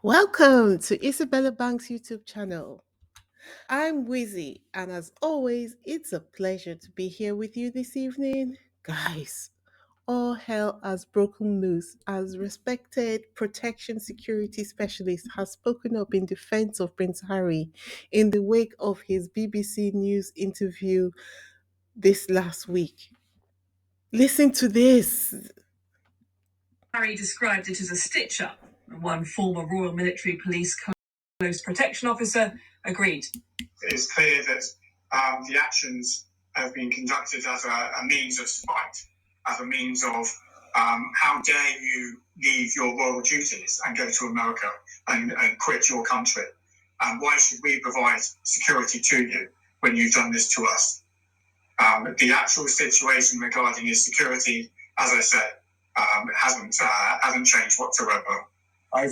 Welcome to Isabella Bank's YouTube channel. I'm Wizzy, and as always, it's a pleasure to be here with you this evening. Guys, all hell has broken loose as respected protection security specialist has spoken up in defense of Prince Harry in the wake of his BBC News interview this last week. Listen to this. Harry described it as a stitch up. One former Royal Military Police Close Protection Officer agreed. It is clear that the actions have been conducted as a means of spite, as a means of how dare you leave your royal duties and go to America and quit your country? And why should we provide security to you when you've done this to us? The actual situation regarding his security, as I said, hasn't changed whatsoever. I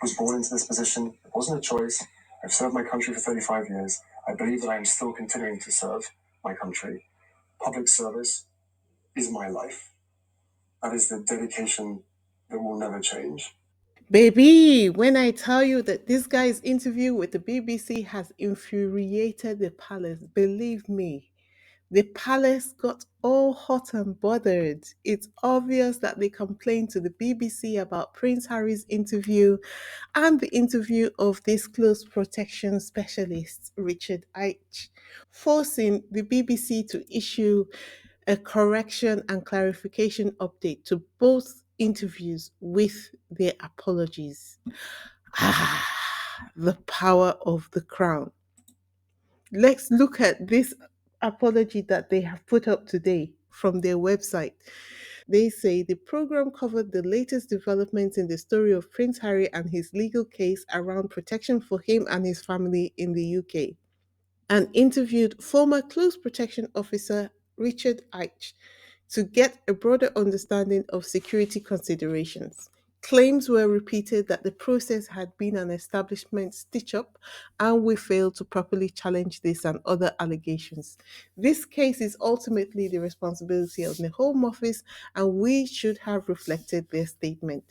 was born into this position. It wasn't a choice. I've served my country for 35 years. I believe that I am still continuing to serve my country. Public service is my life. That is the dedication that will never change. Baby, when I tell you that this guy's interview with the BBC has infuriated the palace, believe me, the palace got all hot and bothered. It's obvious that they complained to the BBC about Prince Harry's interview and the interview of this close protection specialist, Richard Ike, forcing the BBC to issue a correction and clarification update to both interviews with their apologies. The power of the crown. Let's look at this apology that they have put up today from their website. They say the program covered the latest developments in the story of Prince Harry and his legal case around protection for him and his family in the UK, and interviewed former close protection officer Richard Ike to get a broader understanding of security considerations. Claims were repeated that the process had been an establishment stitch up, and we failed to properly challenge this and other allegations. This case is ultimately the responsibility of the Home Office, and we should have reflected their statement.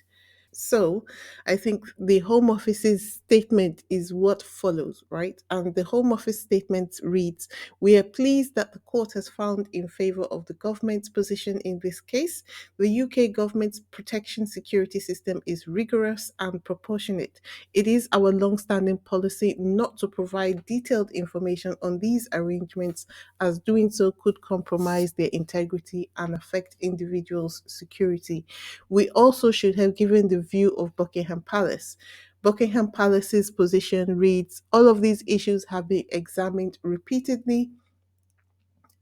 So I think the Home Office's statement is what follows, right? And the Home Office statement reads: We are pleased that the court has found in favor of the government's position in this case. The UK government's protection security system is rigorous and proportionate. It is our long standing policy not to provide detailed information on these arrangements, as doing so could compromise their integrity and affect individuals' security. We also should have given the view of Buckingham Palace. Buckingham Palace's position reads: All of these issues have been examined repeatedly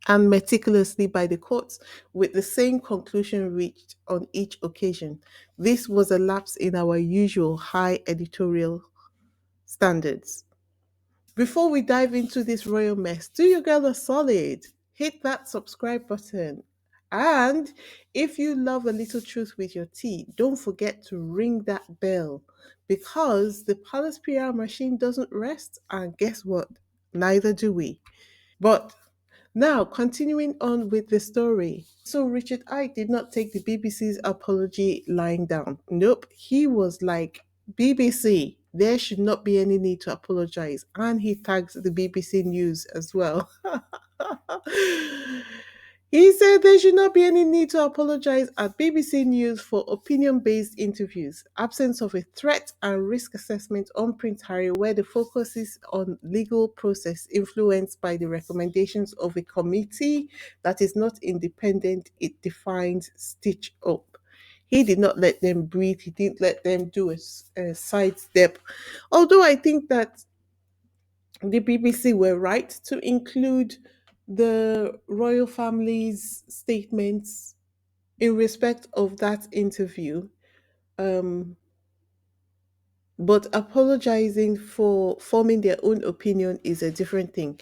and meticulously by the courts, with the same conclusion reached on each occasion. This was a lapse in our usual high editorial standards. Before we dive into this royal mess, do your girl a solid. Hit that subscribe button. And if you love a little truth with your tea, don't forget to ring that bell, because the Palace PR machine doesn't rest. And guess what? Neither do we. But now, continuing on with the story. So, Richard Ike did not take the BBC's apology lying down. Nope. He was like, BBC, there should not be any need to apologize. And he tags the BBC News as well. He said there should not be any need to apologize at BBC News for opinion based interviews, absence of a threat and risk assessment on Prince Harry, where the focus is on legal process influenced by the recommendations of a committee that is not independent, it defines stitch up. He did not let them breathe, he didn't let them do a sidestep. Although I think that the BBC were right to include the royal family's statements in respect of that interview, um, but apologizing for forming their own opinion is a different thing.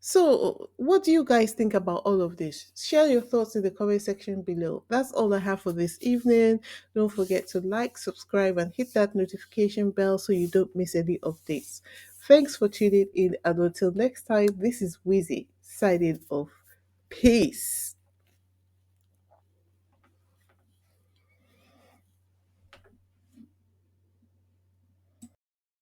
So, what do you guys think about all of this? Share your thoughts in the comment section below. That's all I have for this evening. Don't forget to like, subscribe, and hit that notification bell so you don't miss any updates. Thanks for tuning in, and until next time, this is Wizzy signing off. Peace.